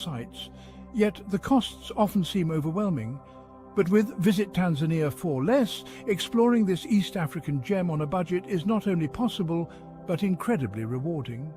sites, yet the costs often seem overwhelming. But with Visit Tanzania for Less, exploring this East African gem on a budget is not only possible, but incredibly rewarding.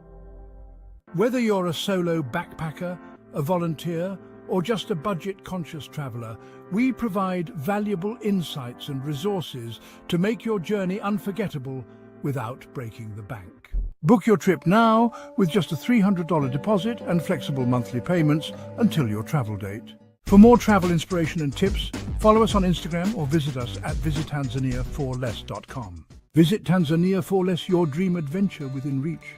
Whether you're a solo backpacker, a volunteer, or just a budget-conscious traveler, we provide valuable insights and resources to make your journey unforgettable without breaking the bank. Book your trip now with just a $300 deposit and flexible monthly payments until your travel date. For more travel inspiration and tips, follow us on Instagram or visit us at visittanzaniaforless.com. Visit Tanzania for Less, your dream adventure within reach.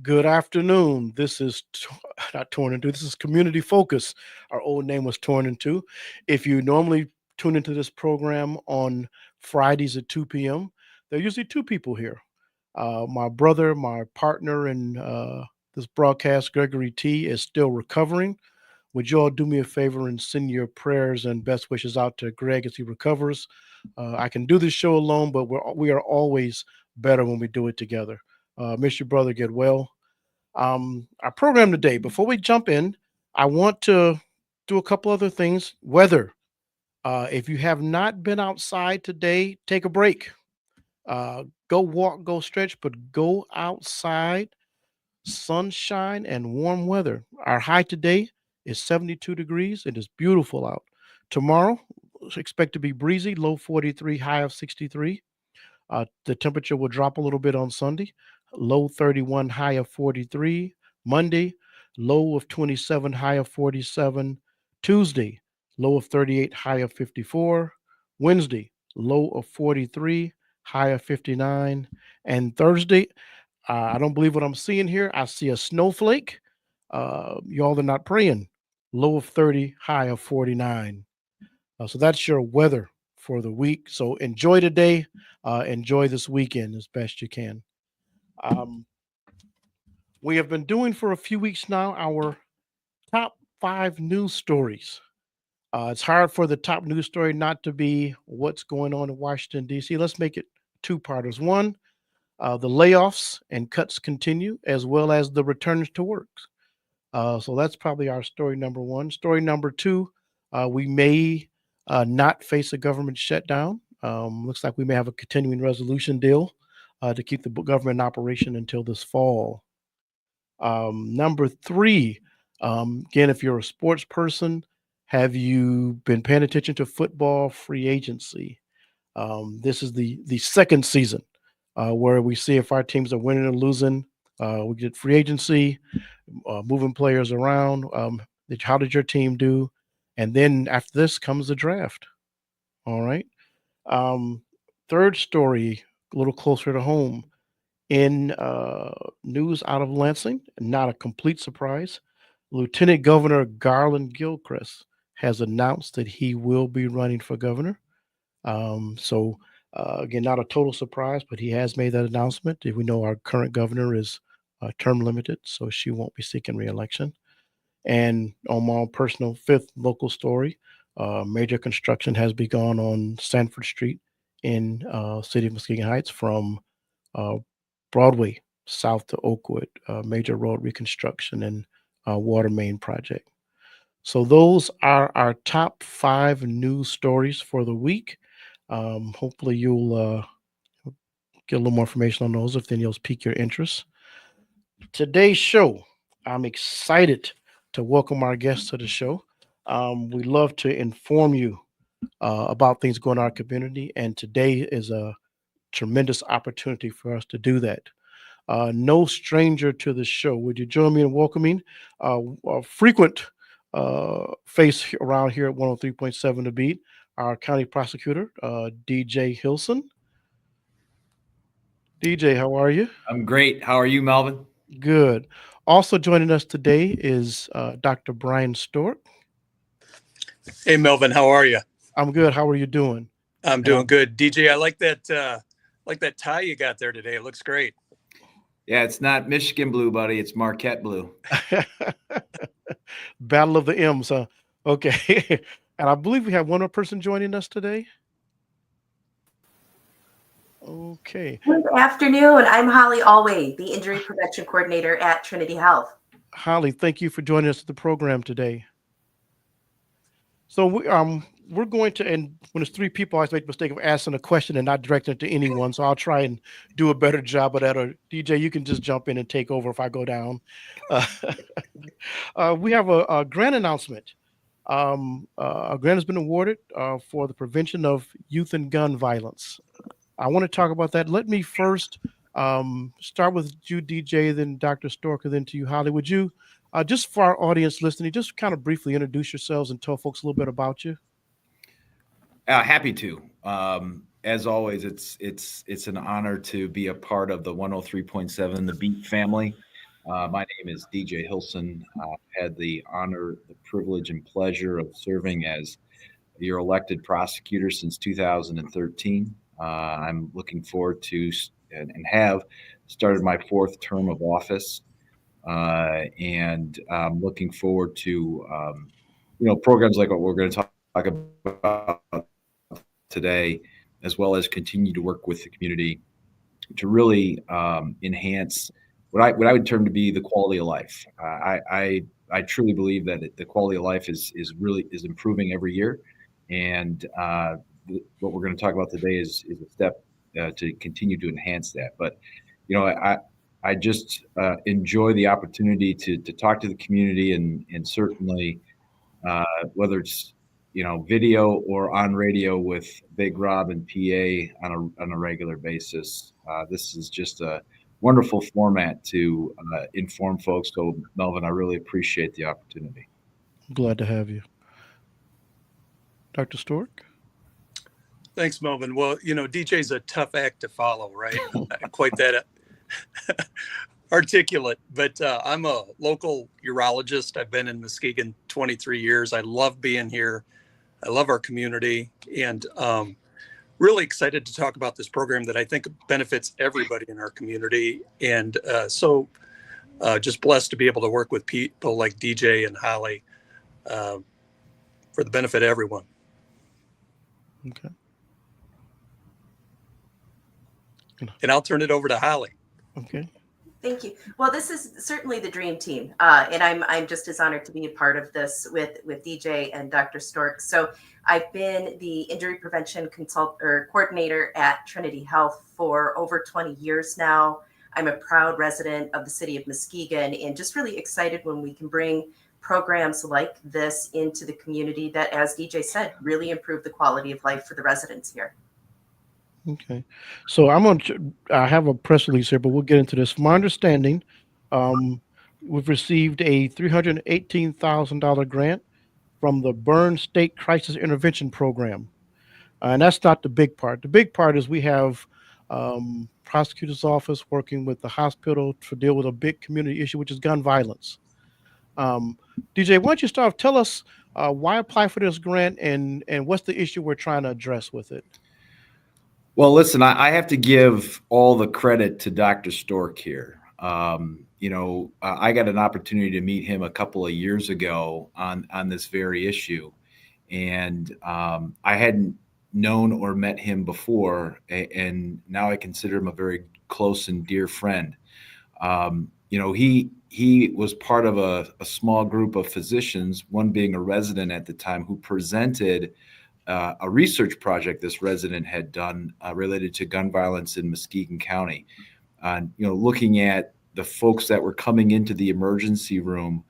Good afternoon. This is not Torn Into. This is Community Focus. Our old name was Torn Into. If you normally tune into this program on Fridays at 2 p.m., there are usually two people here. My brother, my partner in this broadcast, Gregory T, is still recovering. Would you all do me a favor and send your prayers and best wishes out to Greg as he recovers? I can do this show alone, but we are always better when we do it together. Miss your brother, get well. Our program today, before we jump in, I want to do a couple other things. Weather. If you have not been outside today, take a break. Go walk, go stretch, but go outside. Sunshine and warm weather. Our high today is 72 degrees. It is beautiful out. Tomorrow, expect to be breezy, low 43, high of 63. The temperature will drop a little bit on Sunday, low 31, high of 43. Monday, low of 27, high of 47. Tuesday, low of 38, high of 54. Wednesday, low of 43, high of 59. And Thursday, I don't believe what I'm seeing here. I see a snowflake. Y'all are not praying. Low of 30, high of 49. So that's your weather for the week. So enjoy today. Enjoy this weekend as best you can. We have been doing for a few weeks now our top 5 news stories. It's hard for the top news story not to be what's going on in Washington, D.C. Let's make it two-parters. One, the layoffs and cuts continue, as well as the returns to work. So that's probably our story number one. Story number two, we may not face a government shutdown. Looks like we may have a continuing resolution deal to keep the government in operation until this fall. Number three, again, if you're a sports person, have you been paying attention to football free agency? This is the second season where we see if our teams are winning or losing. We get free agency, moving players around. How did your team do? And then after this comes the draft. All right. Third story, a little closer to home. In news out of Lansing, not a complete surprise, Lieutenant Governor Garland Gilchrist has announced that he will be running for governor. Again, not a total surprise, but he has made that announcement. We know our current governor is term limited, so she won't be seeking re-election. And on my own personal fifth local story, major construction has begun on Sanford Street in city of Muskegon Heights from Broadway south to Oakwood, major road reconstruction and water main project. So those are our top 5 news stories for the week. Hopefully you'll get a little more information on those if then you'll pique your interest. Today's show, I'm excited to welcome our guests to the show. We love to inform you about things going on in our community, and today is a tremendous opportunity for us to do that. No stranger to the show. Would you join me in welcoming a frequent face around here at 103.7 The Beat, our county prosecutor, DJ Hilson. DJ, how are you? I'm great. How are you, Melvin? Good. Also joining us today is Dr. Brian Stork. Hey, Melvin, how are you? I'm good. How are you doing? I'm doing good. DJ, I like that tie you got there today. It looks great. Yeah, it's not Michigan blue, buddy. It's Marquette blue. Battle of the M's, huh? Okay. And I believe we have one more person joining us today. Okay. Good afternoon. I'm Holly Alway, the Injury Prevention Coordinator at Trinity Health. Holly, thank you for joining us at the program today. So we're going to, and when it's three people, I always make the mistake of asking a question and not directing it to anyone. So I'll try and do a better job of that. Or DJ, you can just jump in and take over if I go down. We have a grant announcement. A grant has been awarded for the prevention of youth and gun violence. I want to talk about that. Let me first start with you, DJ, then Dr. Stork, and then to you, Holly. Would you, just for our audience listening, just kind of briefly introduce yourselves and tell folks a little bit about you? Happy to. As always, it's an honor to be a part of the 103.7, the Beat family. My name is DJ Hilson. I've had the honor, the privilege, and pleasure of serving as your elected prosecutor since 2013. I'm looking forward to and have started my fourth term of office, and I'm looking forward to programs like what we're going to talk about today, as well as continue to work with the community to really enhance what I would term to be the quality of life. I truly believe that the quality of life is improving every year, and what we're going to talk about today is a step to continue to enhance that. But I just enjoy the opportunity to talk to the community, and certainly whether it's video or on radio with Big Rob and PA on a regular basis. This is just a wonderful format to inform folks. So, Melvin, I really appreciate the opportunity. I'm glad to have you. Dr. Stork? Thanks, Melvin. Well, DJ's a tough act to follow, right? Quite that articulate, but I'm a local urologist. I've been in Muskegon 23 years. I love being here. I love our community, and really excited to talk about this program that I think benefits everybody in our community. And so just blessed to be able to work with people like DJ and Holly for the benefit of everyone. Okay. And I'll turn it over to Holly. Okay. Thank you. Well, this is certainly the dream team, and I'm just as honored to be a part of this with DJ and Dr. Stork. So I've been the injury prevention coordinator at Trinity Health for over 20 years now. I'm a proud resident of the city of Muskegon, and just really excited when we can bring programs like this into the community that, as DJ said, really improve the quality of life for the residents here. Okay. So I have a press release here, but we'll get into this. From my understanding, we've received a $318,000 grant from the Burn State Crisis Intervention Program. And that's not the big part. The big part is we have prosecutor's office working with the hospital to deal with a big community issue, which is gun violence. DJ, why don't you start? Tell us why apply for this grant and what's the issue we're trying to address with it? Well, listen, I have to give all the credit to Dr. Stork here. I got an opportunity to meet him a couple of years ago on this very issue. And I hadn't known or met him before, and now I consider him a very close and dear friend. He was part of a small group of physicians, one being a resident at the time, who presented a research project this resident had done related to gun violence in Muskegon County. Looking at the folks that were coming into the emergency room,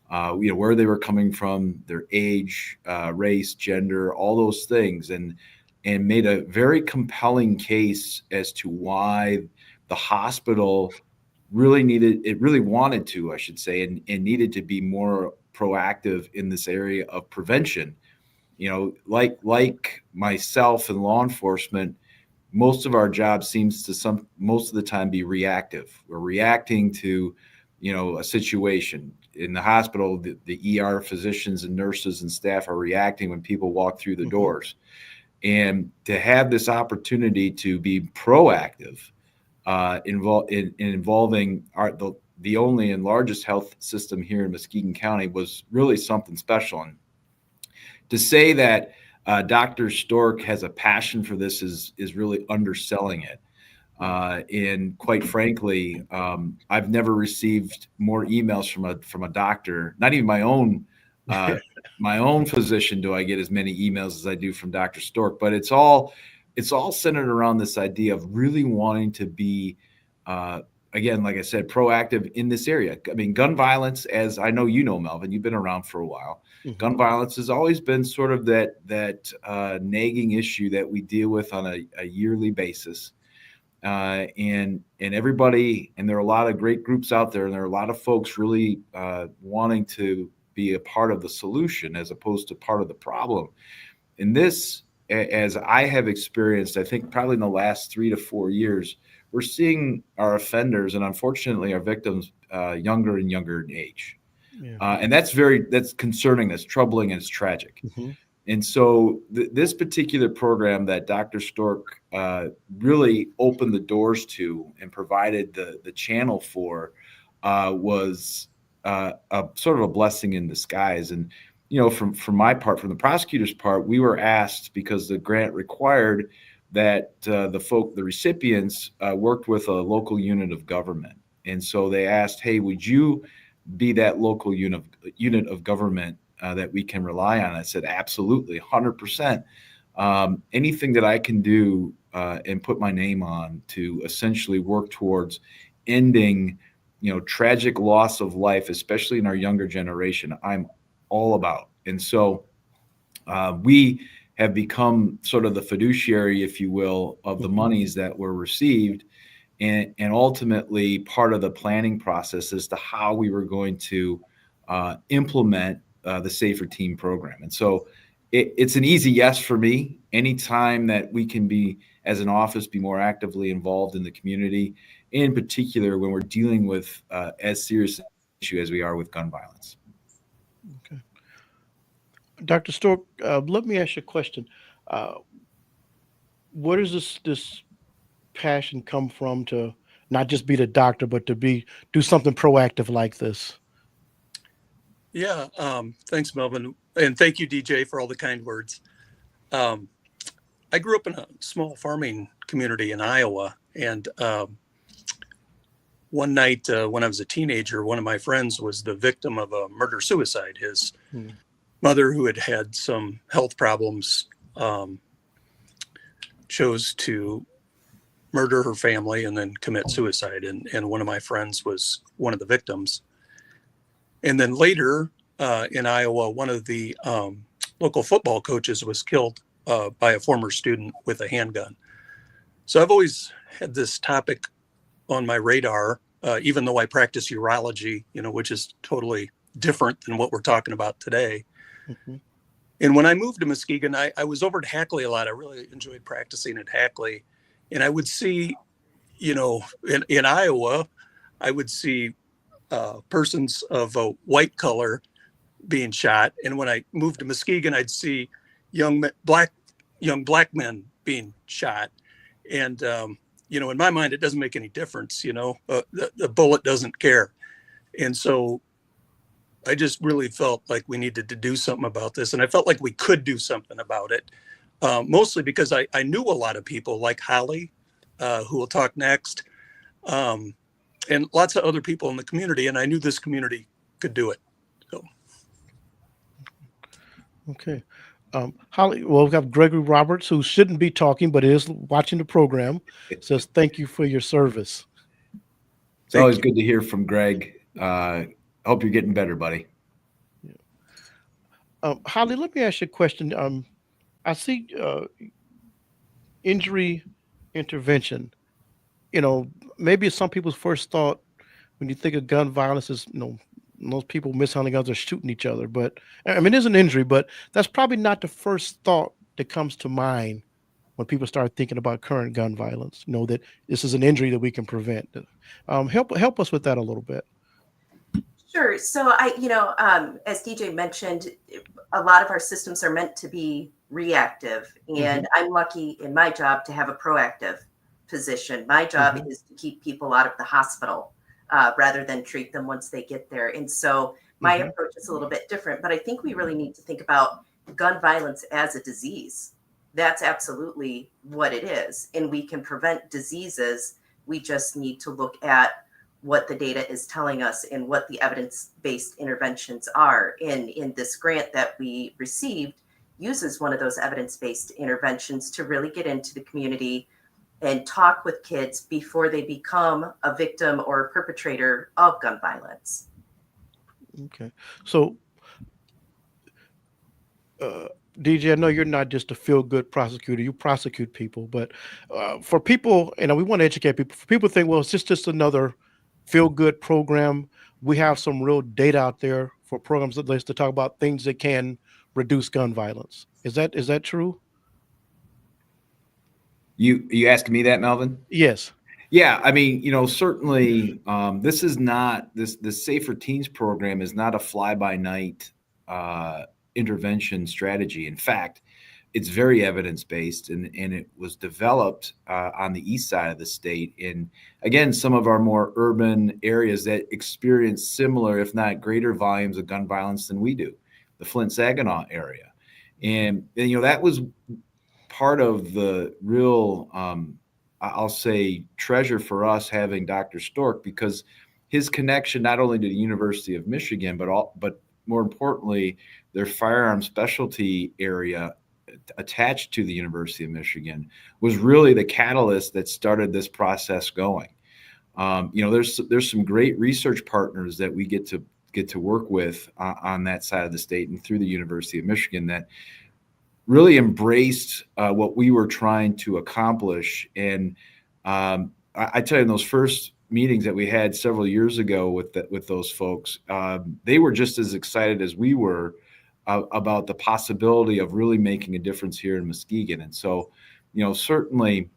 where they were coming from, their age, race, gender, all those things, and made a very compelling case as to why the hospital really wanted to, I should say, and needed to be more proactive in this area of prevention. like myself and law enforcement, most of our job seems to most of the time be reactive. We're reacting to, a situation in the hospital. The ER physicians and nurses and staff are reacting when people walk through the doors, and to have this opportunity to be proactive, involving the only and largest health system here in Muskegon County was really something special. And to say that Dr. Stork has a passion for this is really underselling it. And quite frankly, I've never received more emails from a doctor, not even my own physician do I get as many emails as I do from Dr. Stork. But it's all centered around this idea of really wanting to be, again, like I said, proactive in this area. I mean, gun violence, as I know Melvin, you've been around for a while. Gun violence has always been sort of that nagging issue that we deal with on a yearly basis. And everybody, and there are a lot of great groups out there, and there are a lot of folks really wanting to be a part of the solution as opposed to part of the problem. And this, as I have experienced, I think probably in the last 3 to 4 years, we're seeing our offenders and unfortunately our victims younger and younger in age. Yeah. And that's concerning, that's troubling, and it's tragic. And so this particular program that Dr. Stork really opened the doors to and provided the channel for was a sort of a blessing in disguise. And, from my part, from the prosecutor's part, we were asked, because the grant required that the recipients worked with a local unit of government. And so they asked, hey, would you be that local unit of government that we can rely on? I said, absolutely, 100%. Anything that I can do and put my name on to essentially work towards ending, tragic loss of life, especially in our younger generation, I'm all about. And so we have become sort of the fiduciary, if you will, of the monies that were received, and ultimately part of the planning process as to how we were going to implement the Safer Team program. And so it's an easy yes for me. Anytime that we can be, as an office, be more actively involved in the community, in particular when we're dealing with as serious an issue as we are with gun violence. Okay. Dr. Stork, let me ask you a question. Where does this passion come from to not just be the doctor, but to do something proactive like this? Yeah, thanks, Melvin. And thank you, DJ, for all the kind words. I grew up in a small farming community in Iowa. And one night when I was a teenager, one of my friends was the victim of a murder-suicide. His mother, who had some health problems, chose to murder her family and then commit suicide. And one of my friends was one of the victims. And then later in Iowa, one of the local football coaches was killed by a former student with a handgun. So I've always had this topic on my radar, even though I practice urology, which is totally different than what we're talking about today. And when I moved to Muskegon, I was over at Hackley a lot. I really enjoyed practicing at Hackley. And I would see, in Iowa, I would see persons of a white color being shot. And when I moved to Muskegon, I'd see young black men being shot. And, in my mind, it doesn't make any difference. The bullet doesn't care. And so I just really felt like we needed to do something about this. And I felt like we could do something about it, mostly because I knew a lot of people like Holly, who will talk next, and lots of other people in the community. And I knew this community could do it. So. Okay. Holly, well, we've got Gregory Roberts, who shouldn't be talking, but is watching the program. Says, thank you for your service. It's always good to hear from Greg. I hope you're getting better, buddy. Yeah. Holly, let me ask you a question. I see injury intervention. Maybe some people's first thought when you think of gun violence is, those people mishandling others, shooting each other. But I mean, there's an injury, but that's probably not the first thought that comes to mind when people start thinking about current gun violence. You know that this is an injury that we can prevent. Help us with that a little bit. Sure. So as DJ mentioned, a lot of our systems are meant to be reactive, and I'm lucky in my job to have a proactive position. My job is to keep people out of the hospital rather than treat them once they get there. And so my approach is a little bit different, but I think we really need to think about gun violence as a disease. That's absolutely what it is. And we can prevent diseases. We just need to look at what the data is telling us and what the evidence-based interventions are. In this grant that we received uses one of those evidence-based interventions to really get into the community and talk with kids before they become a victim or a perpetrator of gun violence. Okay. So, DJ, I know you're not just a feel-good prosecutor. You prosecute people, but for people, we want to educate people. For people to think, well, it's just another feel-good program. We have some real data out there for programs that to talk about things that can reduce gun violence. Is that true? You asking me that, Melvin? Yes. Yeah, I mean, certainly, this is not the Safer Teens program is not a fly-by-night intervention strategy. In fact, it's very evidence-based, and it was developed on the east side of the state in, again, some of our more urban areas that experience similar, if not greater, volumes of gun violence than we do, the Flint-Saginaw area. And that was part of the real, I'll say, treasure for us having Dr. Stork, because his connection not only to the University of Michigan, but more importantly, their firearm specialty area attached to the University of Michigan was really the catalyst that started this process going. There's some great research partners that we get to work with on that side of the state and through the University of Michigan that really embraced what we were trying to accomplish. And I tell you, in those first meetings that we had several years ago with those folks, they were just as excited as we were about the possibility of really making a difference here in Muskegon. And so, certainly,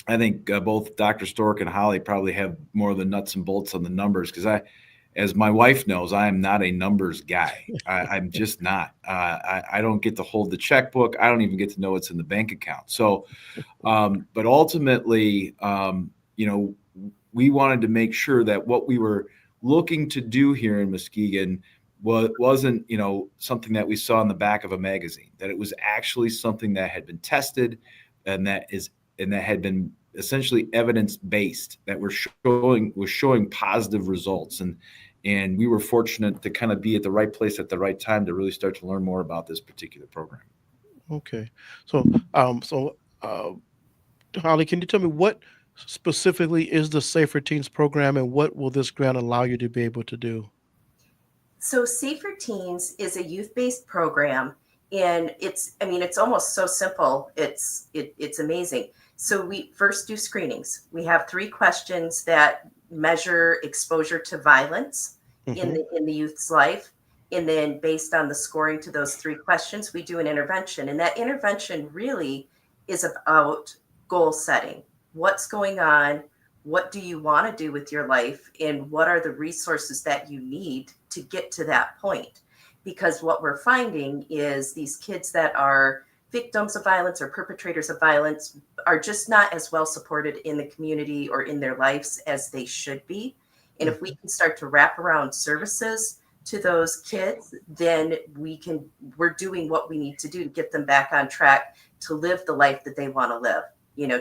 I think both Dr. Stork and Holly probably have more of the nuts and bolts on the numbers, because as my wife knows, I am not a numbers guy. I'm just not. I don't get to hold the checkbook. I don't even get to know what's in the bank account. So, but ultimately, we wanted to make sure that what we were looking to do here in Muskegon wasn't, something that we saw in the back of a magazine, that it was actually something that had been tested and that had been essentially evidence-based, that was showing positive results. And we were fortunate to kind of be at the right place at the right time to really start to learn more about this particular program. Okay. So, Holly, can you tell me what specifically is the Safer Teens program, and what will this grant allow you to be able to do? So Safer Teens is a youth-based program, and it's almost so simple. It's amazing. So we first do screenings. We have 3 questions that measure exposure to violence in the youth's life. And then based on the scoring to those 3 questions, we do an intervention. And that intervention really is about goal setting. What's going on? What do you want to do with your life? And what are the resources that you need to get to that point? Because what we're finding is these kids that are victims of violence or perpetrators of violence are just not as well supported in the community or in their lives as they should be. And if we can start to wrap around services to those kids, then we're doing what we need to do to get them back on track to live the life that they want to live,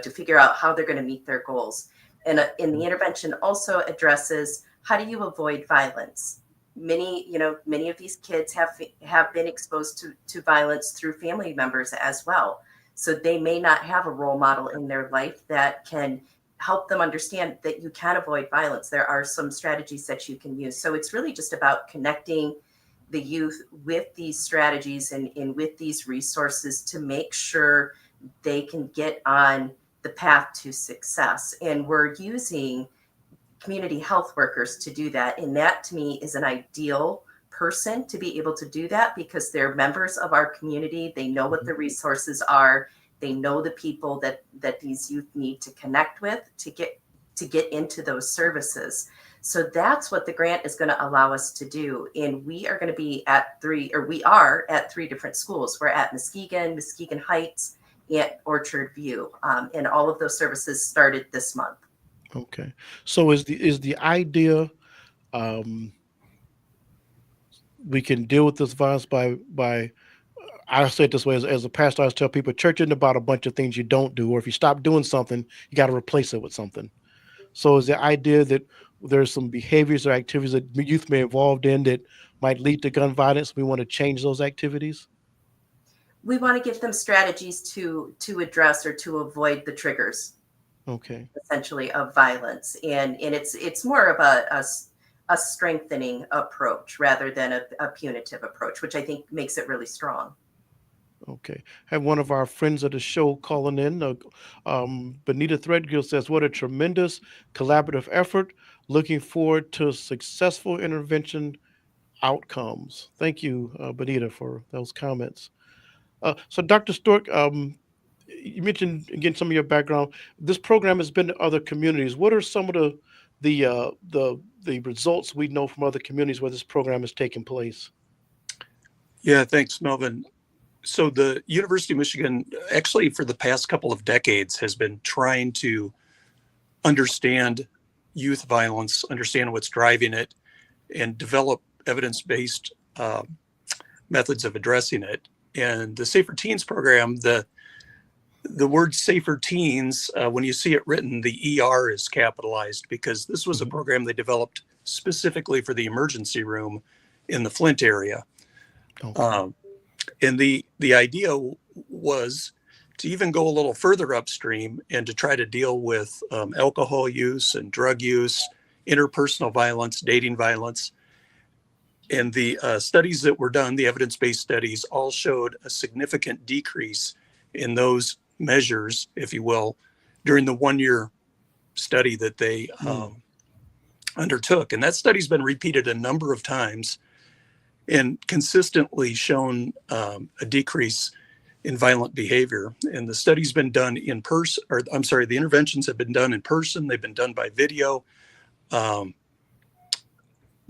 to figure out how they're going to meet their goals. And the intervention also addresses, how do you avoid violence? Many of these kids have been exposed to violence through family members as well. So they may not have a role model in their life that can help them understand that you can avoid violence. There are some strategies that you can use. So it's really just about connecting the youth with these strategies and with these resources to make sure they can get on the path to success. And we're using community health workers to do that. And that to me is an ideal person to be able to do that, because they're members of our community. They know what the resources are. They know the people that these youth need to connect with to get into those services. So that's what the grant is going to allow us to do. And we are going to be we are at 3 different schools. We're at Muskegon Heights, and Orchard View. And all of those services started this month. Okay. So is the idea we can deal with this violence by I say it this way, as a pastor, I always tell people, church isn't about a bunch of things you don't do, or if you stop doing something, you got to replace it with something. So is the idea that there's some behaviors or activities that youth may be involved in that might lead to gun violence? We want to change those activities? We want to give them strategies to address or to avoid the triggers, Okay. essentially, of violence. And it's more of a strengthening approach rather than a punitive approach, which I think makes it really strong. Okay. I have one of our friends of the show calling in. Benita Threadgill says, what a tremendous collaborative effort. Looking forward to successful intervention outcomes. Thank you, Benita, for those comments. So Dr. Stork, you mentioned, again, some of your background. This program has been to other communities. What are some of the results we know from other communities where this program has taken place? Yeah, thanks, Melvin. So the University of Michigan, actually for the past couple of decades, has been trying to understand youth violence, understand what's driving it, and develop evidence-based methods of addressing it. And the Safer Teens program, the word Safer Teens, when you see it written, the ER is capitalized, because this was a program they developed specifically for the emergency room in the Flint area. Okay. And the idea was to even go a little further upstream and to try to deal with alcohol use and drug use, interpersonal violence, dating violence. And the studies that were done, the evidence-based studies, all showed a significant decrease in those measures, if you will, during the 1-year study that they undertook. And that study's been repeated a number of times and consistently shown a decrease in violent behavior. And the study's been done in person, or I'm sorry, the interventions have been done in person. They've been done by video. They've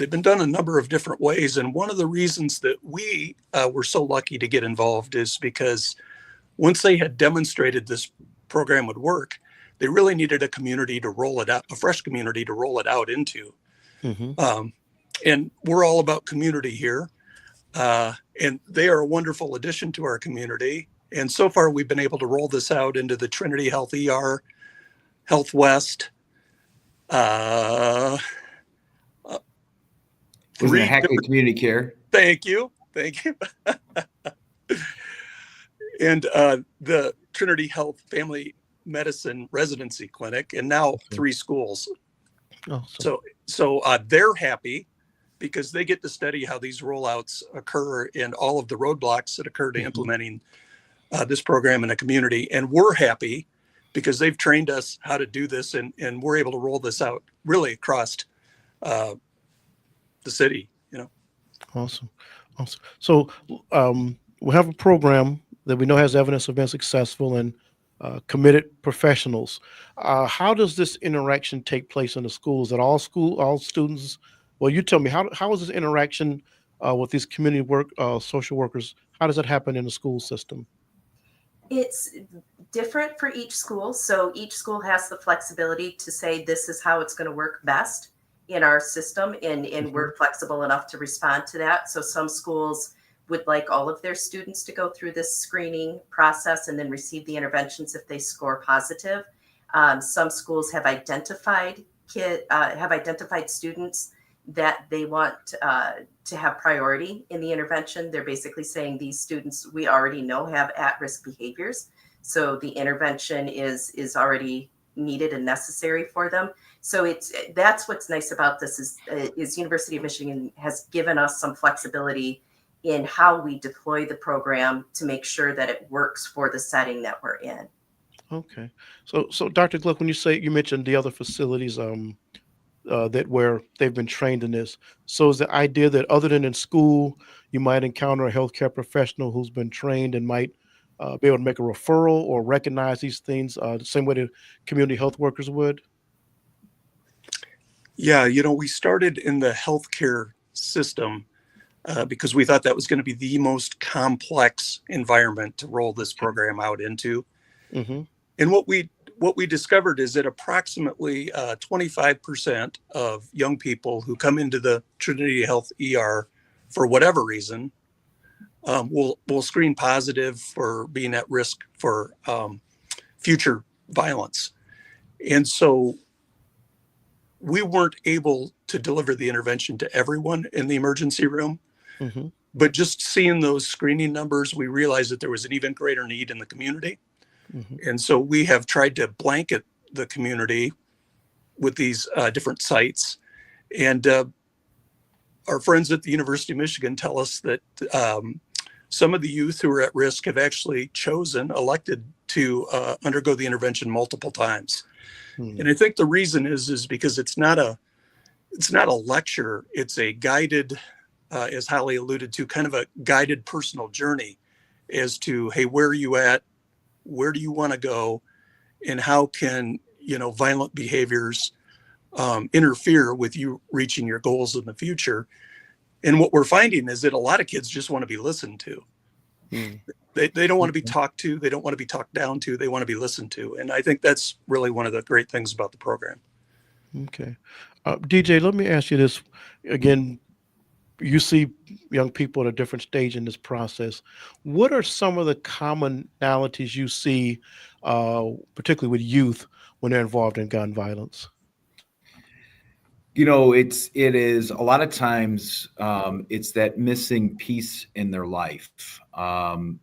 been done a number of different ways. And one of the reasons that we were so lucky to get involved is because once they had demonstrated this program would work, they really needed a community to roll it out, a fresh community to roll it out into. And we're all about community here. And they are a wonderful addition to our community. And so far, we've been able to roll this out into the Trinity Health ER, Health West. Isn't it Hackney Community Care? Thank you. And the Trinity Health Family Medicine Residency Clinic, and now 3 schools. Awesome. So they're happy because they get to study how these rollouts occur and all of the roadblocks that occur to implementing this program in a community. And we're happy because they've trained us how to do this, and we're able to roll this out really across the city, Awesome. So we have a program that we know has evidence of being successful and committed professionals. How does this interaction take place in the schools? At all students? Well, you tell me, how is this interaction with these community social workers? How does that happen in the school system? It's different for each school. So each school has the flexibility to say, this is how it's going to work best in our system. And we're flexible enough to respond to that. So some schools would like all of their students to go through this screening process and then receive the interventions if they score positive. Some schools have identified students that they want to have priority in the intervention. They're basically saying these students we already know have at-risk behaviors, so the intervention is already needed and necessary for them. So that's what's nice about this is University of Michigan has given us some flexibility in how we deploy the program to make sure that it works for the setting that we're in. Okay. So Dr. Gluck, when you mentioned the other facilities, that where they've been trained in this. So is the idea that other than in school, you might encounter a healthcare professional who's been trained and might be able to make a referral or recognize these things the same way that community health workers would? Yeah, we started in the healthcare system because we thought that was going to be the most complex environment to roll this program out into. Mm-hmm. And what we discovered is that approximately 25% of young people who come into the Trinity Health ER for whatever reason will screen positive for being at risk for future violence. And so we weren't able to deliver the intervention to everyone in the emergency room. Mm-hmm. But just seeing those screening numbers, we realized that there was an even greater need in the community. Mm-hmm. And so we have tried to blanket the community with these different sites. And our friends at the University of Michigan tell us that some of the youth who are at risk have actually elected to undergo the intervention multiple times. Mm-hmm. And I think the reason is because it's not a lecture, it's a guided, as Holly alluded to, kind of a guided personal journey as to, hey, where are you at? Where do you want to go? And how can, violent behaviors interfere with you reaching your goals in the future? And what we're finding is that a lot of kids just want to be listened to. Mm. They don't want to be talked to. They don't want to be talked down to. They want to be listened to. And I think that's really one of the great things about the program. Okay. DJ, let me ask you this again. You see young people at a different stage in this process. What are some of the commonalities you see, particularly with youth, when they're involved in gun violence? It is a lot of times it's that missing piece in their life,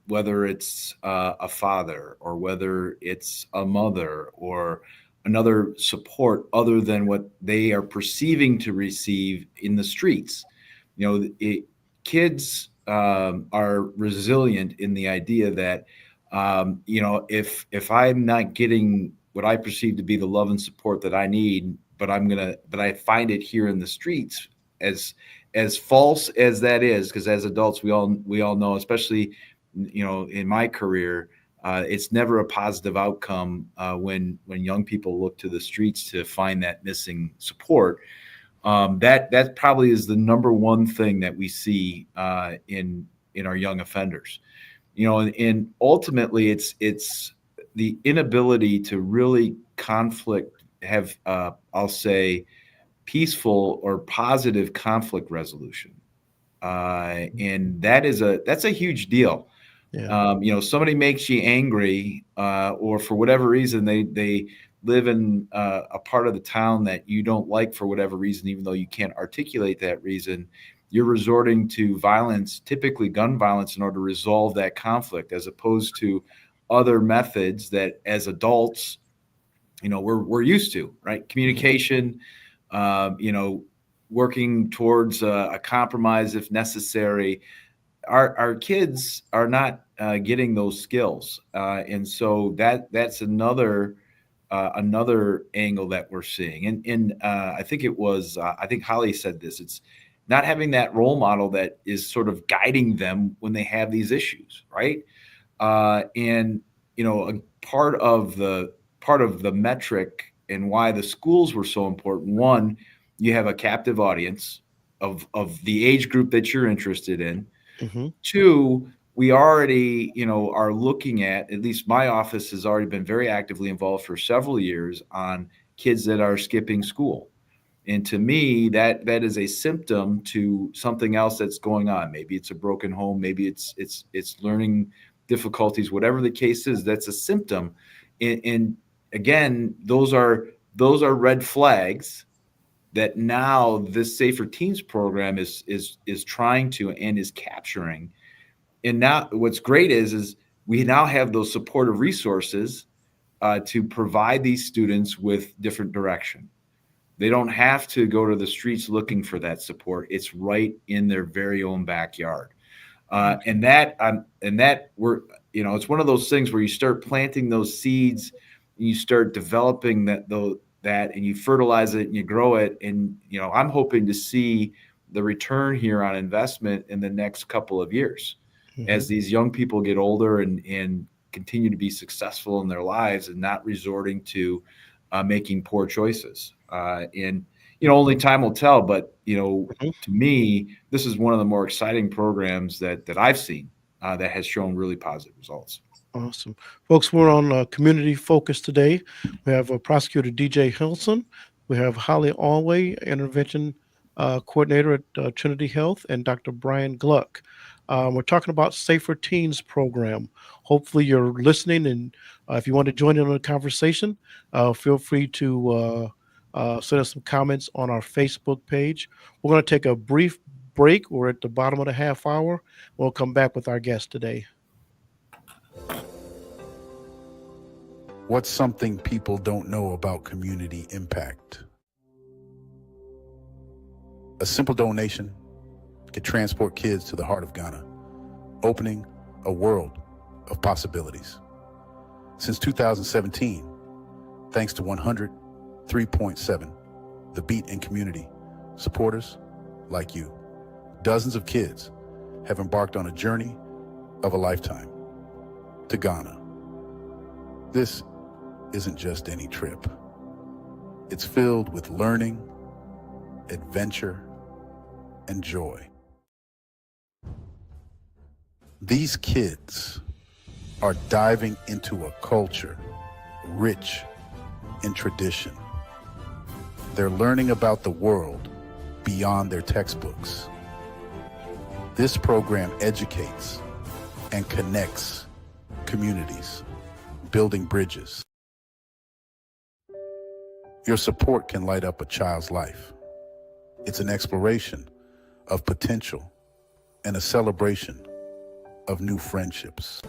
whether it's a father or whether it's a mother or another support other than what they are perceiving to receive in the streets. Kids are resilient in the idea that if I'm not getting what I perceive to be the love and support that I need, but I find it here in the streets, as false as that is, because as adults we all know, especially in my career, it's never a positive outcome when young people look to the streets to find that missing support. That probably is the number one thing that we see in our young offenders. And ultimately it's the inability to really have I'll say peaceful or positive conflict resolution, and that's a huge deal. Yeah. Somebody makes you angry, or for whatever reason they live in a part of the town that you don't like for whatever reason, even though you can't articulate that reason. You're resorting to violence, typically gun violence, in order to resolve that conflict, as opposed to other methods that as adults, we're used to, right? Communication, working towards a compromise if necessary. Our kids are not getting those skills, and so that's another angle that we're seeing. And I think I think Holly said this. It's not having that role model that is sort of guiding them when they have these issues, right? And a part of the metric and why the schools were so important. One, you have a captive audience of the age group that you're interested in. Mm-hmm. Two, we already, are looking at least my office has already been very actively involved for several years on kids that are skipping school. And to me, that is a symptom to something else that's going on. Maybe it's a broken home, maybe it's learning difficulties, whatever the case is, that's a symptom. And again, those are red flags that now this Safer Teens program is trying to and is capturing. And now what's great is we now have those supportive resources to provide these students with different direction. They don't have to go to the streets looking for that support. It's right in their very own backyard. And that we're, it's one of those things where you start planting those seeds, and you start developing that and you fertilize it and you grow it. And, I'm hoping to see the return here on investment in the next couple of years as these young people get older and continue to be successful in their lives and not resorting to making poor choices. And, only time will tell, but, to me, this is one of the more exciting programs that I've seen that has shown really positive results. Awesome. Folks, we're on Community Focus today. We have Prosecutor DJ Hilson. We have Holly Alway, Intervention Coordinator at Trinity Health, and Dr. Brian Gluck. We're talking about Safer Teens program. Hopefully you're listening, and if you want to join in on the conversation, feel free to send us some comments on our Facebook page. We're going to take a brief break. We're at the bottom of the half hour. We'll come back with our guest today. What's something people don't know about community impact? A simple donation could transport kids to the heart of Ghana, opening a world of possibilities. Since 2017, thanks to 103.7, The Beat and community supporters like you, dozens of kids have embarked on a journey of a lifetime to Ghana. This isn't just any trip. It's filled with learning, adventure, and joy. These kids are diving into a culture rich in tradition. They're learning about the world beyond their textbooks. This program educates and connects communities, building bridges. Your support can light up a child's life. It's an exploration of potential and a celebration of new friendships.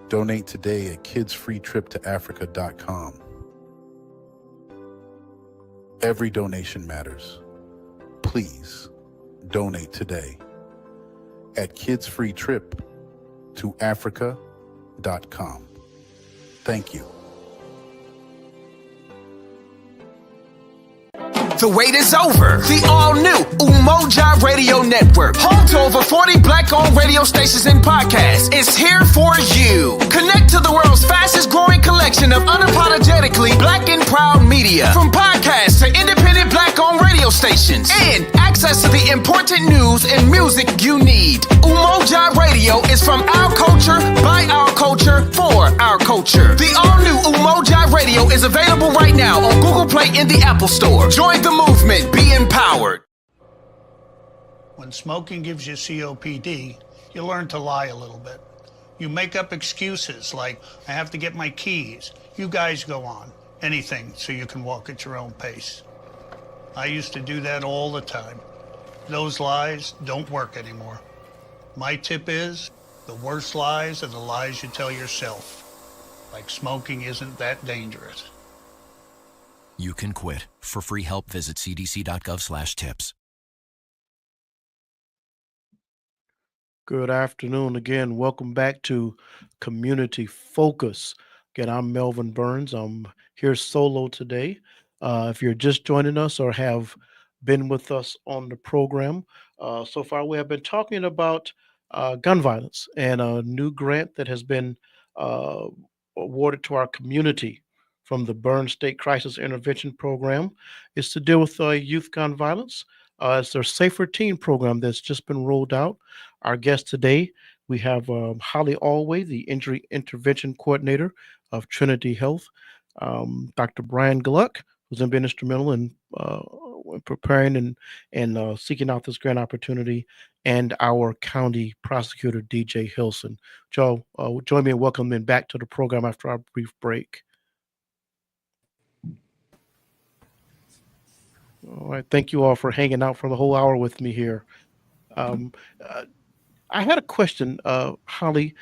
Donate today at kidsfreetriptoafrica.com. Every donation matters. Please donate today at kidsfreetriptoafrica.com. Thank you. The wait is over. The all-new Umoja Radio Network, home to over 40 Black-owned radio stations and podcasts, is here for you. Connect to the world's fastest-growing collection of unapologetically Black and proud media, from podcasts to independent Black-owned radio stations, and access to the important news and music you need. Umoja Radio is from our culture, by our culture, for our culture. The all-new Umoja Radio is available right now on Google Play and the Apple Store. Join the movement. Be empowered. When smoking gives you COPD, you learn to lie a little bit. You make up excuses like, I have to get my keys. You guys go on. Anything so you can walk at your own pace. I used to do that all the time. Those lies don't work anymore. My tip is, the worst lies are the lies you tell yourself. Like smoking isn't that dangerous. You can quit. For free help, visit cdc.gov/tips. Good afternoon again. Welcome back to Community Focus. Again, I'm Melvin Burns. I'm here solo today. If you're just joining us or have been with us on the program, so far we have been talking about gun violence and a new grant that has been awarded to our community from the Burns State Crisis Intervention Program. Is to deal with youth gun violence. It's their Safer Teen program that's just been rolled out. Our guest today, we have Holly Alway, the Injury Intervention Coordinator of Trinity Health, Dr. Brian Gluck, who's been instrumental in preparing and seeking out this grant opportunity, and our county prosecutor, DJ Hilson. Joe, join me in welcoming back to the program after our brief break. All right, thank you all for hanging out for the whole hour with me here. I had a question, Holly.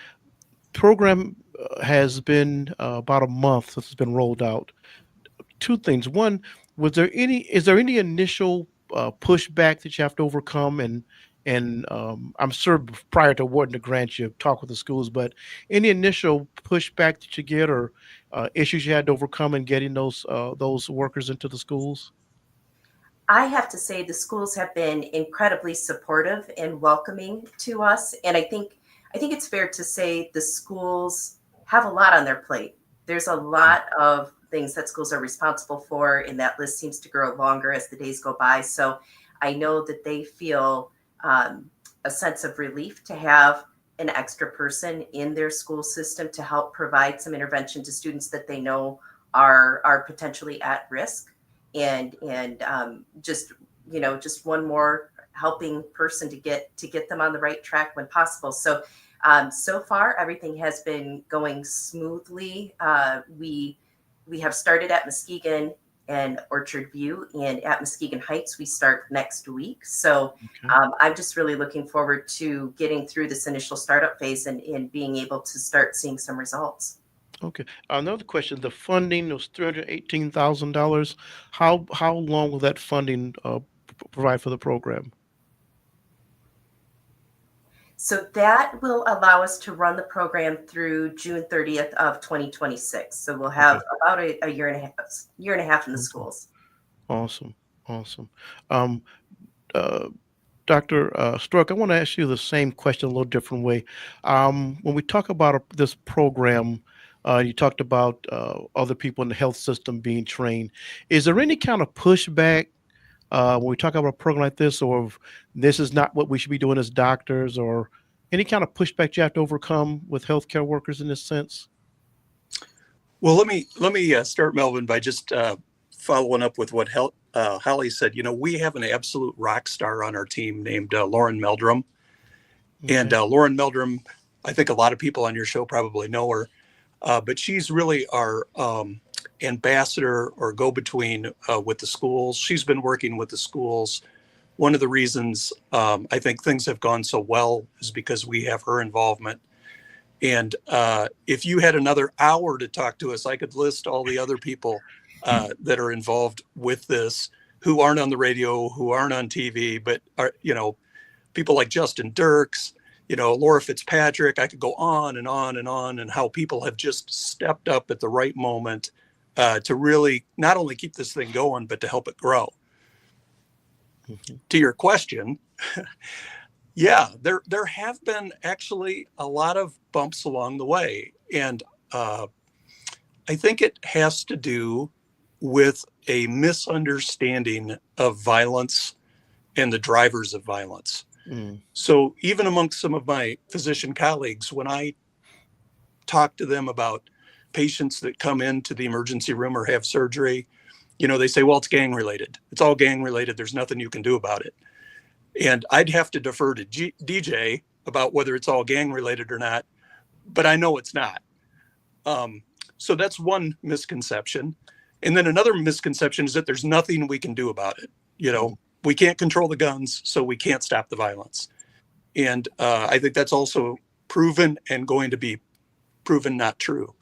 Program has been about a month since it's been rolled out. Two things. One, is there any initial pushback that you have to overcome? And I'm sure prior to awarding the grant, you talk with the schools, but any initial pushback that you get, or issues you had to overcome in getting those workers into the schools? I have to say the schools have been incredibly supportive and welcoming to us. And I think it's fair to say the schools have a lot on their plate. There's a lot of things that schools are responsible for, and that list seems to grow longer as the days go by. So I know that they feel a sense of relief to have an extra person in their school system to help provide some intervention to students that they know are potentially at risk. And just one more helping person to get them on the right track when possible. So so far everything has been going smoothly. We have started at Muskegon and Orchard View, and at Muskegon Heights we start next week. So I'm just really looking forward to getting through this initial startup phase and being able to start seeing some results. Okay. Another question: the funding was $318,000. How long will that funding provide for the program? So that will allow us to run the program through June 30th of 2026. So we'll have about a year and a half in the schools. Awesome. Dr. Stork, I want to ask you the same question a little different way. When we talk about this program, you talked about other people in the health system being trained. Is there any kind of pushback when we talk about a program like this, or if this is not what we should be doing as doctors, or any kind of pushback you have to overcome with healthcare workers in this sense? Well, let me start, Melvin, by just following up with what Holly said. We have an absolute rock star on our team named Lauren Meldrum. Okay. And Lauren Meldrum, I think a lot of people on your show probably know her, but she's really our ambassador or go-between with the schools. She's been working with the schools. One of the reasons I think things have gone so well is because we have her involvement. And if you had another hour to talk to us, I could list all the other people that are involved with this, who aren't on the radio, who aren't on TV, but are, people like Justin Dirks, Laura Fitzpatrick. I could go on and on and on, and how people have just stepped up at the right moment to really not only keep this thing going, but to help it grow. Mm-hmm. To your question, yeah, there have been actually a lot of bumps along the way. And I think it has to do with a misunderstanding of violence and the drivers of violence. Mm. So even amongst some of my physician colleagues, when I talk to them about patients that come into the emergency room or have surgery, they say, well, it's gang related. It's all gang related. There's nothing you can do about it. And I'd have to defer to DJ about whether it's all gang related or not, but I know it's not. So that's one misconception. And then another misconception is that there's nothing we can do about it. We can't control the guns, so we can't stop the violence. And I think that's also proven and going to be proven not true.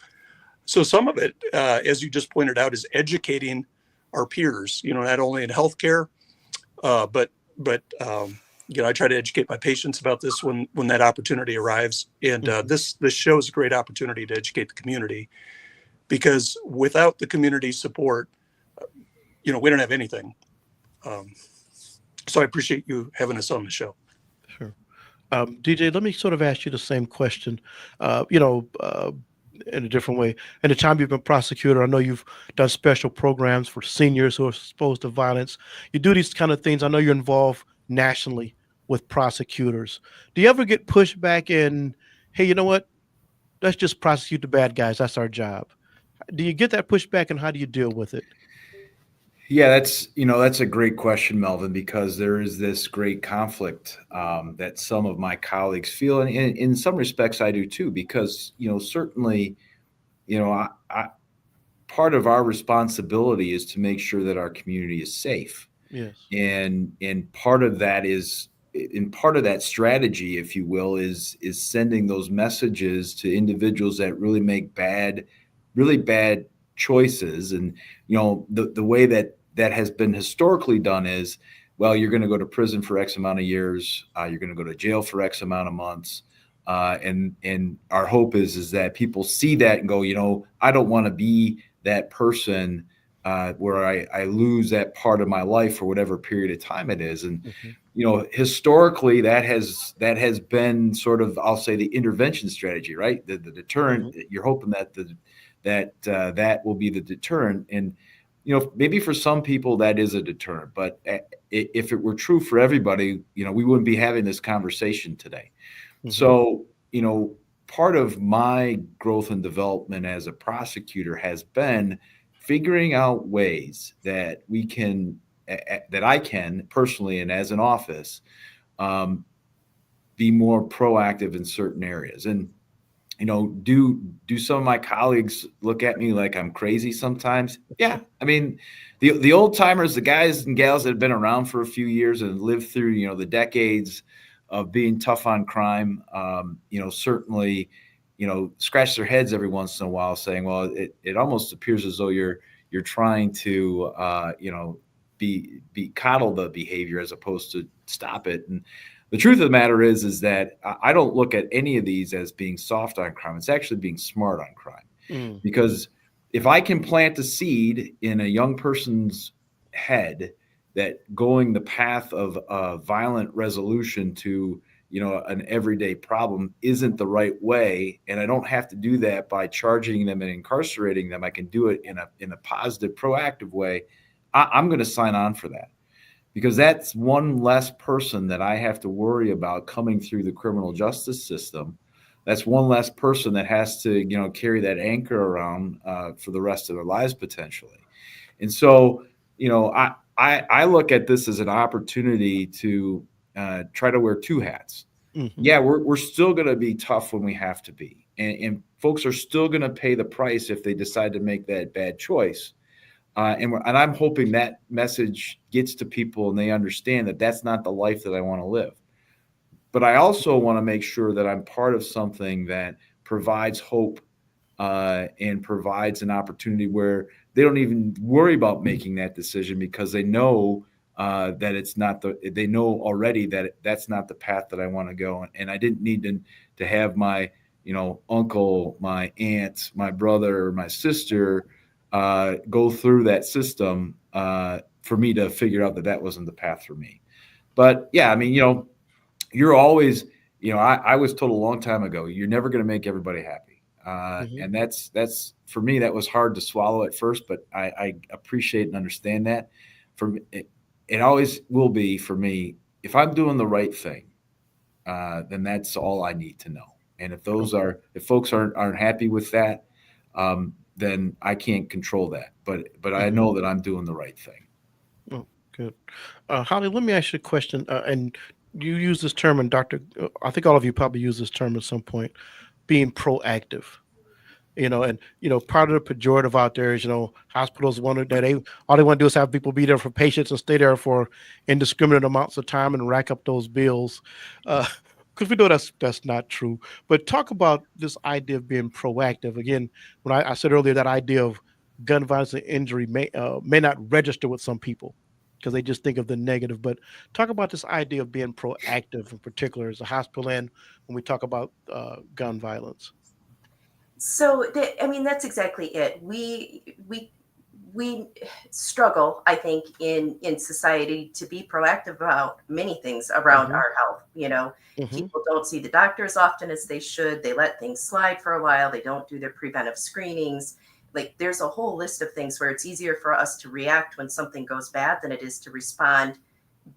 So some of it, as you just pointed out, is educating our peers, not only in healthcare, but I try to educate my patients about this when that opportunity arrives. And this show is a great opportunity to educate the community, because without the community support, we don't have anything. So I appreciate you having us on the show. Sure. DJ, let me sort of ask you the same question, in a different way. In the time you've been prosecutor, I know you've done special programs for seniors who are exposed to violence. You do these kind of things. I know you're involved nationally with prosecutors. Do you ever get pushback in, hey, you know what? Let's just prosecute the bad guys. That's our job. Do you get that pushback, and how do you deal with it? Yeah, that's a great question, Melvin, because there is this great conflict that some of my colleagues feel, and in some respects I do too, because certainly, part of our responsibility is to make sure that our community is safe. Yes, and part of that is, in part of that strategy, if you will, is sending those messages to individuals that really make really bad choices. And the way that has been historically done is, well, you're going to go to prison for X amount of years, you're going to go to jail for X amount of months, And our hope is that people see that and go, I don't want to be that person where I lose that part of my life for whatever period of time it is. And historically, that has been sort of, I'll say, the intervention strategy, right? The deterrent. You're hoping that that will be the deterrent. And maybe for some people that is a deterrent, but if it were true for everybody, we wouldn't be having this conversation today. So, part of my growth and development as a prosecutor has been figuring out ways that we can, that I can personally and as an office, be more proactive in certain areas. And, do some of my colleagues look at me like I'm crazy sometimes? Yeah. I mean, the old timers, the guys and gals that have been around for a few years and lived through, the decades of being tough on crime, certainly, scratch their heads every once in a while saying, well, it almost appears as though you're trying to, be coddle the behavior as opposed to stop it. And the truth of the matter is that I don't look at any of these as being soft on crime. It's actually being smart on crime. Because if I can plant a seed in a young person's head that going the path of violent resolution to, an everyday problem isn't the right way, and I don't have to do that by charging them and incarcerating them, I can do it in a positive, proactive way, I'm going to sign on for that. Because that's one less person that I have to worry about coming through the criminal justice system. That's one less person that has to, carry that anchor around for the rest of their lives potentially. And so, I look at this as an opportunity to try to wear two hats. Yeah, we're still going to be tough when we have to be, and folks are still going to pay the price if they decide to make that bad choice. And I'm hoping that message gets to people and they understand that that's not the life that I want to live. But I also want to make sure that I'm part of something that provides hope and provides an opportunity where they don't even worry about making that decision because they know that it's not they know already that that's not the path that I want to go. And I didn't need to have my, uncle, my aunt, my brother, or my sister go through that system for me to figure out that wasn't the path for me. But yeah, I mean, you're always, I was told a long time ago, you're never going to make everybody happy. And that's for me, that was hard to swallow at first, but I appreciate and understand that. For me, it always will be for me, if I'm doing the right thing, then that's all I need to know. And if folks aren't happy with that, then I can't control that. But I know that I'm doing the right thing. Oh, good. Holly, let me ask you a question. And you use this term, and I think all of you probably use this term at some point, being proactive. And part of the pejorative out there is, hospitals wonder that all they want to do is have people be there for patients and stay there for indiscriminate amounts of time and rack up those bills. Because we know that's not true. But talk about this idea of being proactive. Again, when I said earlier, that idea of gun violence and injury may not register with some people because they just think of the negative. But talk about this idea of being proactive, in particular as a hospital and when we talk about gun violence. So, that's exactly it. We struggle, I think, in society to be proactive about many things around our health. People don't see the doctor as often as they should. They let things slide for a while. They don't do their preventive screenings. Like, there's a whole list of things where it's easier for us to react when something goes bad than it is to respond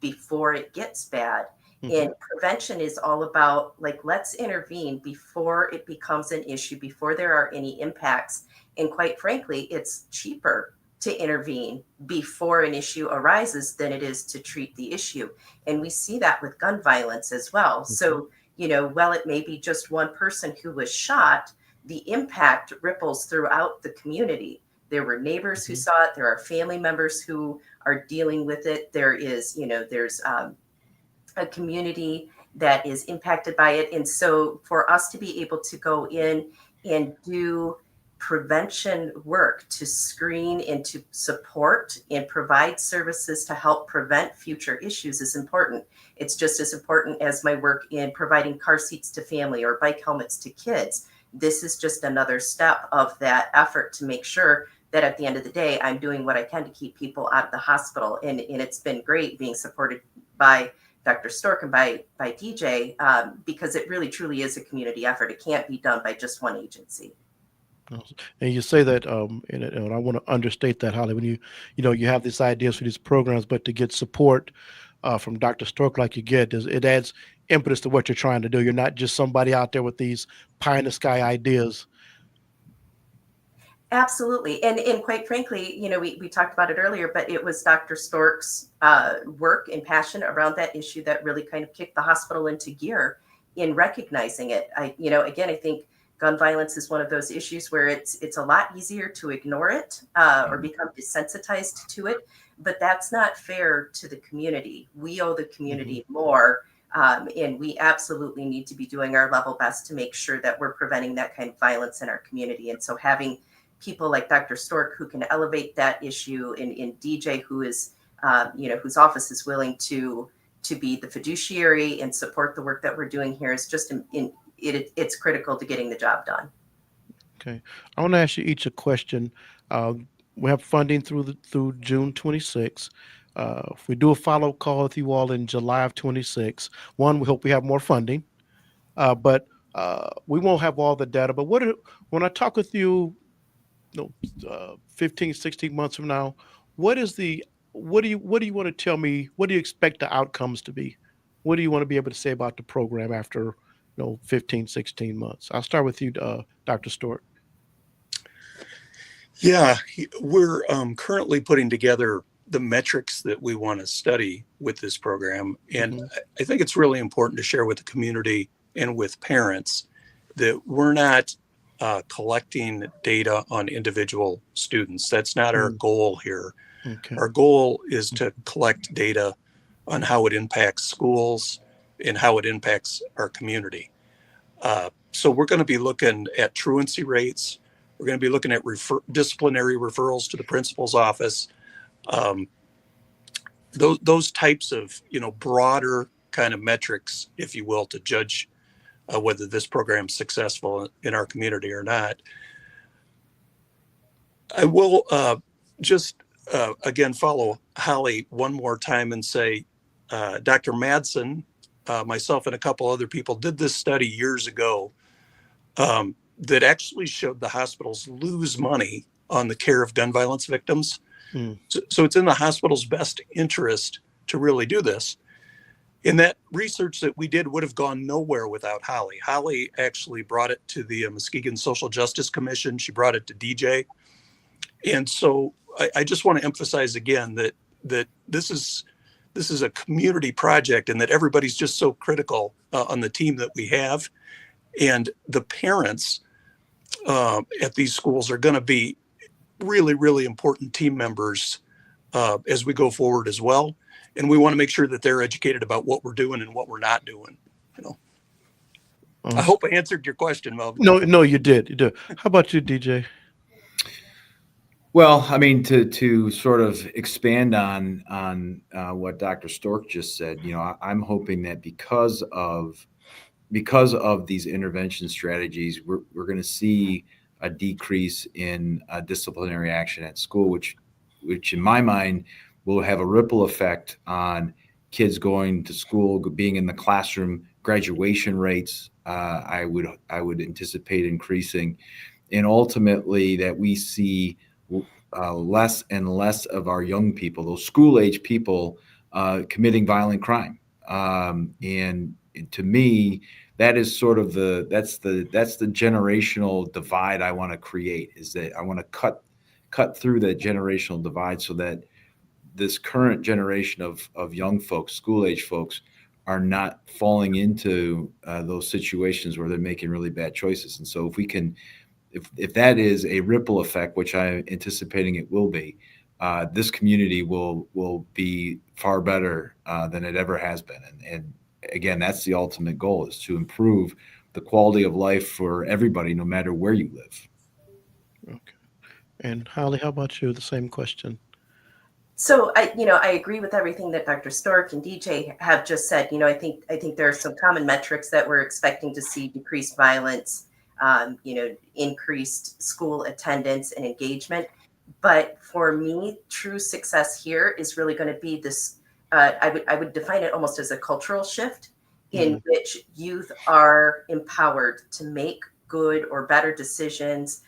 before it gets bad. And prevention is all about, let's intervene before it becomes an issue, before there are any impacts. And quite frankly, it's cheaper to intervene before an issue arises than it is to treat the issue. And we see that with gun violence as well. So, while it may be just one person who was shot, the impact ripples throughout the community. There were neighbors who saw it. There are family members who are dealing with it. There is, there's a community that is impacted by it. And so for us to be able to go in and do prevention work to screen and to support and provide services to help prevent future issues is important. It's just as important as my work in providing car seats to family or bike helmets to kids. This is just another step of that effort to make sure that at the end of the day, I'm doing what I can to keep people out of the hospital. And it's been great being supported by Dr. Stork and by DJ, because it really truly is a community effort. It can't be done by just one agency. And you say that, and I want to understate that, Holly, when you have these ideas for these programs, but to get support from Dr. Stork like you get, it adds impetus to what you're trying to do. You're not just somebody out there with these pie in the sky ideas. Absolutely. And quite frankly, we talked about it earlier, but it was Dr. Stork's work and passion around that issue that really kind of kicked the hospital into gear in recognizing it. Again, I think gun violence is one of those issues where it's a lot easier to ignore it or become desensitized to it, but that's not fair to the community. We owe the community more, and we absolutely need to be doing our level best to make sure that we're preventing that kind of violence in our community. And so having people like Dr. Stork who can elevate that issue, in DJ who is, whose office is willing to be the fiduciary and support the work that we're doing here is just it's critical to getting the job done. Okay, I want to ask you each a question. We have funding through June 26. If we do a follow-up call with you all in July of 26, we hope we have more funding, but we won't have all the data. But when I talk with you, 15, 16 months from now, what do you want to tell me? What do you expect the outcomes to be? What do you want to be able to say about the program after 15, 16 months? I'll start with you, Dr. Stork. Yeah, we're currently putting together the metrics that we want to study with this program. And I think it's really important to share with the community and with parents that we're not collecting data on individual students. That's not our goal here. Okay. Our goal is to collect data on how it impacts schools and how it impacts our community. So we're going to be looking at truancy rates. We're going to be looking at disciplinary referrals to the principal's office. Those types of, broader kind of metrics, if you will, to judge whether this program is successful in our community or not. I will again follow Holly one more time and say, Dr. Madsen, myself and a couple other people did this study years ago that actually showed the hospitals lose money on the care of gun violence victims. So it's in the hospital's best interest to really do this. And that research that we did would have gone nowhere without Holly. Holly actually brought it to the Muskegon Social Justice Commission. She brought it to DJ. And so I just want to emphasize again that this is a community project and that everybody's just so critical on the team that we have. And the parents at these schools are going to be really, really important team members as we go forward as well. And we want to make sure that they're educated about what we're doing and what we're not doing. I hope I answered your question, Melvin. No, you did. You did. How about you, DJ? Well, I mean, to sort of expand on what Dr. Stork just said, I'm hoping that because of these intervention strategies, we're going to see a decrease in disciplinary action at school, which in my mind will have a ripple effect on kids going to school, being in the classroom, graduation rates. I would anticipate increasing, and ultimately that we see less and less of our young people, those school-age people, committing violent crime. And to me, that is sort of that's the generational divide I want to create. Is that I want to cut through that generational divide so that this current generation of young folks, school-age folks, are not falling into those situations where they're making really bad choices. And so if we can, if that is a ripple effect, which I'm anticipating it will be, this community will be far better than it ever has been. And again, that's the ultimate goal, is to improve the quality of life for everybody, no matter where you live. Okay. And Holly, how about you? The same question. So I agree with everything that Dr. Stork and DJ have just said. I think there are some common metrics that we're expecting to see: decreased violence, increased school attendance and engagement. But for me, true success here is really going to be this. I would define it almost as a cultural shift in which youth are empowered to make good or better decisions,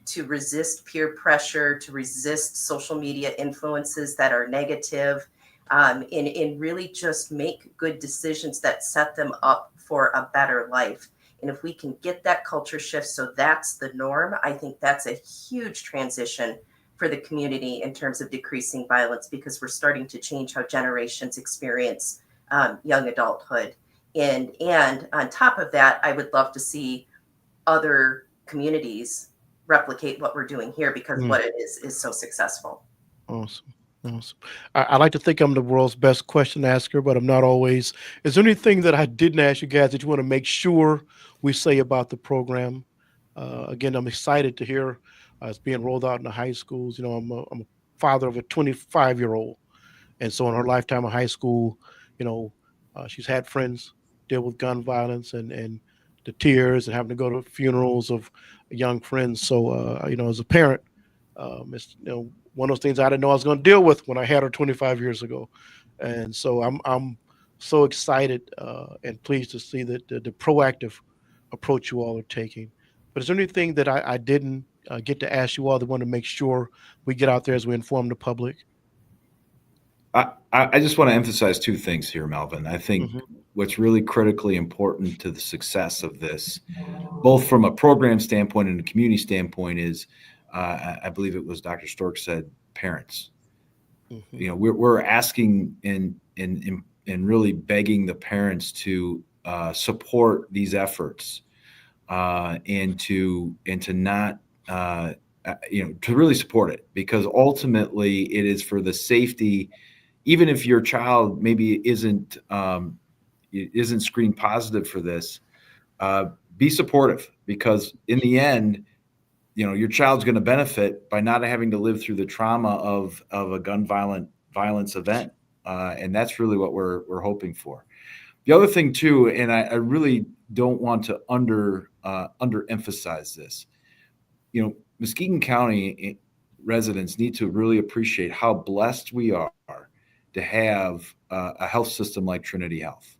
to resist peer pressure, to resist social media influences that are negative, and really just make good decisions that set them up for a better life. And if we can get that culture shift, so that's the norm, I think that's a huge transition for the community in terms of decreasing violence, because we're starting to change how generations experience young adulthood. And on top of that, I would love to see other communities replicate what we're doing here, because what it is so successful. Awesome. Awesome. I like to think I'm the world's best question asker, but I'm not always. Is there anything that I didn't ask you guys that you want to make sure we say about the program? Again, I'm excited to hear it's being rolled out in the high schools. I'm a father of a 25-year-old. And so in her lifetime of high school, she's had friends deal with gun violence and the tears and having to go to funerals of young friends. So, as a parent, it's one of those things I didn't know I was going to deal with when I had her 25 years ago. And so I'm so excited and pleased to see that the proactive approach you all are taking. But is there anything that I didn't get to ask you all that want to make sure we get out there as we inform the public? I just want to emphasize two things here, Melvin. I think what's really critically important to the success of this, both from a program standpoint and a community standpoint, is I believe it was Dr. Stork said, parents. We're asking and really begging the parents to support these efforts and to not to really support it, because ultimately it is for the safety. Even if your child maybe isn't screen positive for this, be supportive, because in the end, your child's going to benefit by not having to live through the trauma of a gun violence event, and that's really what we're hoping for. The other thing too, and I really don't want to underemphasize this, Muskegon County residents need to really appreciate how blessed we are to have a health system like Trinity Health.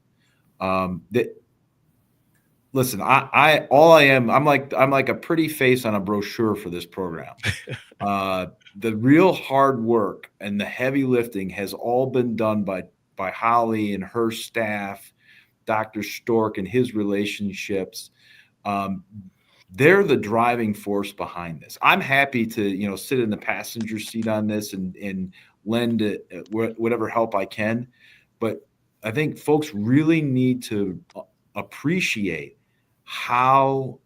Listen, I'm like a pretty face on a brochure for this program. The real hard work and the heavy lifting has all been done by Holly and her staff, Dr. Stork and his relationships. They're the driving force behind this. I'm happy to, sit in the passenger seat on this and lend whatever help I can. But I think folks really need to appreciate how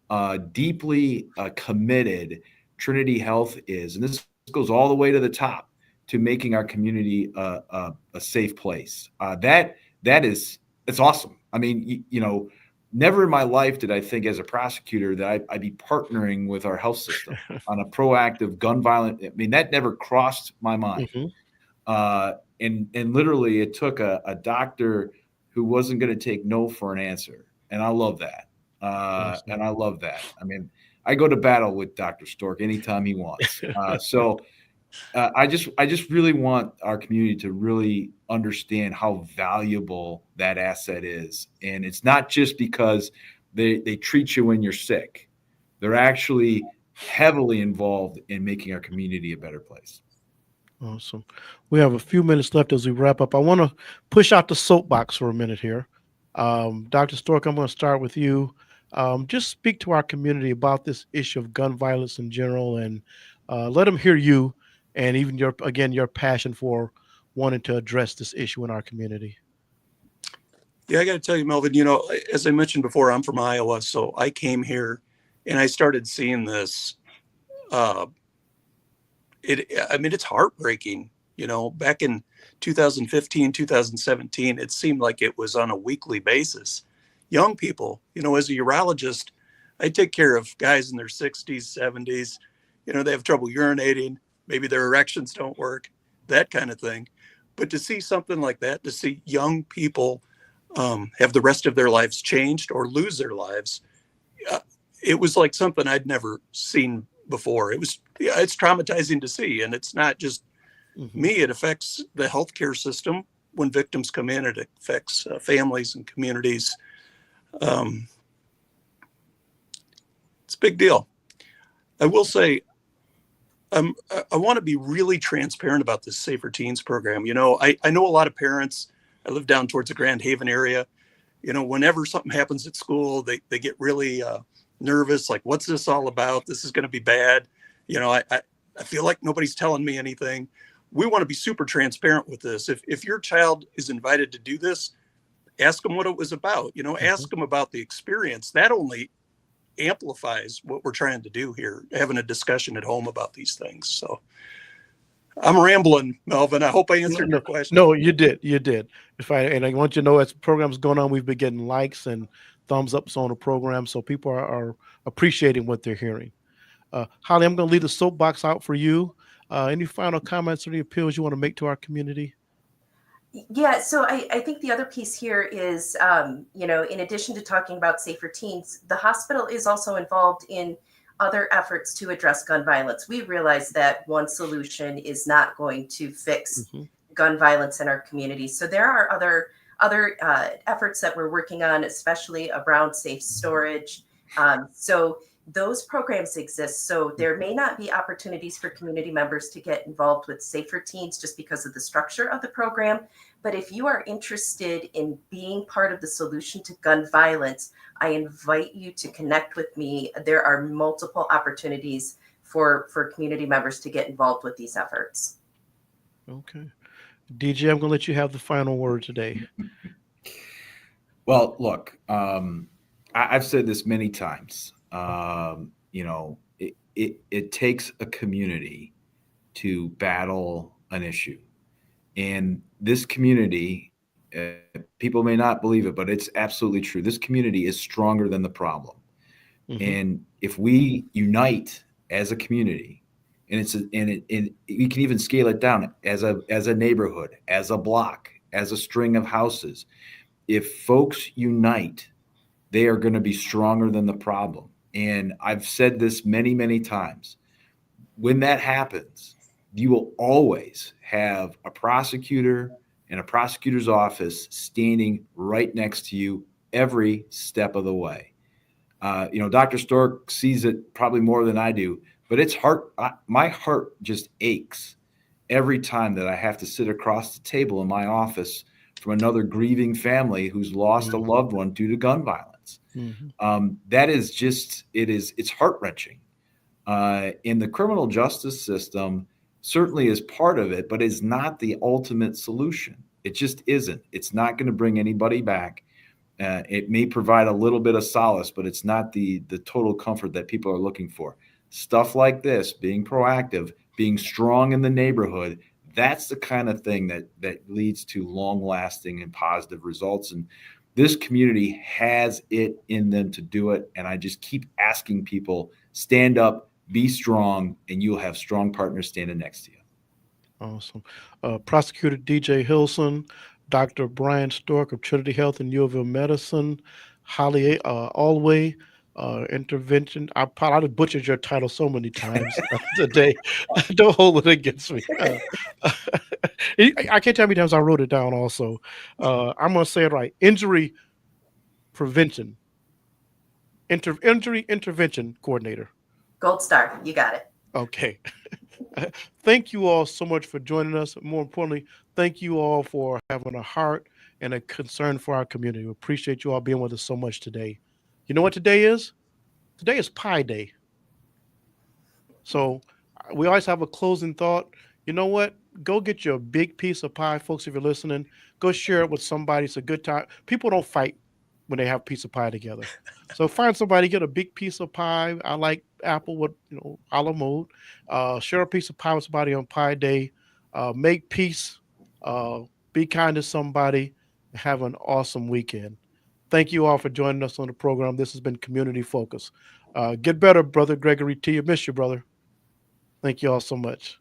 deeply committed Trinity Health is. And this goes all the way to the top, to making our community a safe place. It's awesome. I mean, never in my life did I think as a prosecutor that I'd be partnering with our health system on a proactive gun violence. I mean, that never crossed my mind. And literally it took a doctor who wasn't going to take no for an answer. And I love that. And I love that. I mean, I go to battle with Dr. Stork anytime he wants. I just really want our community to really understand how valuable that asset is. And it's not just because they treat you when you're sick. They're actually heavily involved in making our community a better place. Awesome. We have a few minutes left as we wrap up. I want to push out the soapbox for a minute here. Dr. Stork, I'm going to start with you. Just speak to our community about this issue of gun violence in general, and let them hear you and even your passion for wanting to address this issue in our community. Yeah, I got to tell you, Melvin, as I mentioned before, I'm from Iowa. So I came here and I started seeing this. It's heartbreaking. Back in 2015, 2017, it seemed like it was on a weekly basis. Young people, as a urologist, I take care of guys in their 60s, 70s, they have trouble urinating, maybe their erections don't work, that kind of thing. But to see something like that, to see young people have the rest of their lives changed or lose their lives, it was like something I'd never seen before. It's traumatizing to see. And it's not just me, it affects the healthcare system. When victims come in, it affects families and communities. It's a big deal. I will say, I want to be really transparent about this Safer Teens program. I know a lot of parents. I live down towards the Grand Haven area. Whenever something happens at school, they get really nervous. Like, what's this all about? This is going to be bad. I feel like nobody's telling me anything. We want to be super transparent with this. If your child is invited to do this, ask them what it was about. Ask them about the experience. That only amplifies what we're trying to do here, having a discussion at home about these things. So I'm rambling, Melvin. I hope I answered your question. No, you did. And I want you to know, as the program's going on, we've been getting likes and thumbs ups on the program, so people are appreciating what they're hearing. Holly, I'm going to leave the soapbox out for you. Any final comments or any appeals you want to make to our community? Yeah, so I think the other piece here is, in addition to talking about Safer Teens, the hospital is also involved in other efforts to address gun violence. We realize that one solution is not going to fix gun violence in our community. So there are other efforts that we're working on, especially around safe storage. So those programs exist. So there may not be opportunities for community members to get involved with Safer Teens just because of the structure of the program. But if you are interested in being part of the solution to gun violence, I invite you to connect with me. There are multiple opportunities for community members to get involved with these efforts. Okay. DJ, I'm going to let you have the final word today. Well, look, I've said this many times. It takes a community to battle an issue. And this community, people may not believe it, but it's absolutely true. This community is stronger than the problem. And if we unite as a community, and you can even scale it down as a neighborhood, as a block, as a string of houses. If folks unite, they are going to be stronger than the problem. And I've said this many, many times. When that happens, you will always have a prosecutor and a prosecutor's office standing right next to you every step of the way. Dr. Stork sees it probably more than I do, but my heart just aches every time that I have to sit across the table in my office from another grieving family who's lost a loved one due to gun violence. That is just, it's heart-wrenching. In the criminal justice system, certainly is part of it, but is not the ultimate solution. It just isn't. It's not going to bring anybody back. It may provide a little bit of solace, but it's not the total comfort that people are looking for. Stuff like this, being proactive, being strong in the neighborhood, that's the kind of thing that leads to long-lasting and positive results. And this community has it in them to do it. And I just keep asking people, stand up, be strong, and you'll have strong partners standing next to you. Awesome. Prosecutor DJ Hilson, Dr. Brian Stork of Trinity Health and U of M Medicine, Holly Alway, intervention. I probably butchered your title so many times today. Don't hold it against me. I can't tell how many times I wrote it down also. I'm going to say it right. Injury prevention. Injury intervention coordinator. Gold star. You got it. Okay. Thank you all so much for joining us. More importantly, thank you all for having a heart and a concern for our community. We appreciate you all being with us so much today. You know what today is? Today is Pie Day. So we always have a closing thought. You know what? Go get you a big piece of pie, folks, if you're listening. Go share it with somebody. It's a good time. People don't fight when they have a piece of pie together. So find somebody, get a big piece of pie. I like apple with, a la mode. Share a piece of pie with somebody on Pie Day. Make peace. Be kind to somebody. Have an awesome weekend. Thank you all for joining us on the program. This has been Community Focus. Get better, Brother Gregory T. I miss you, brother. Thank you all so much.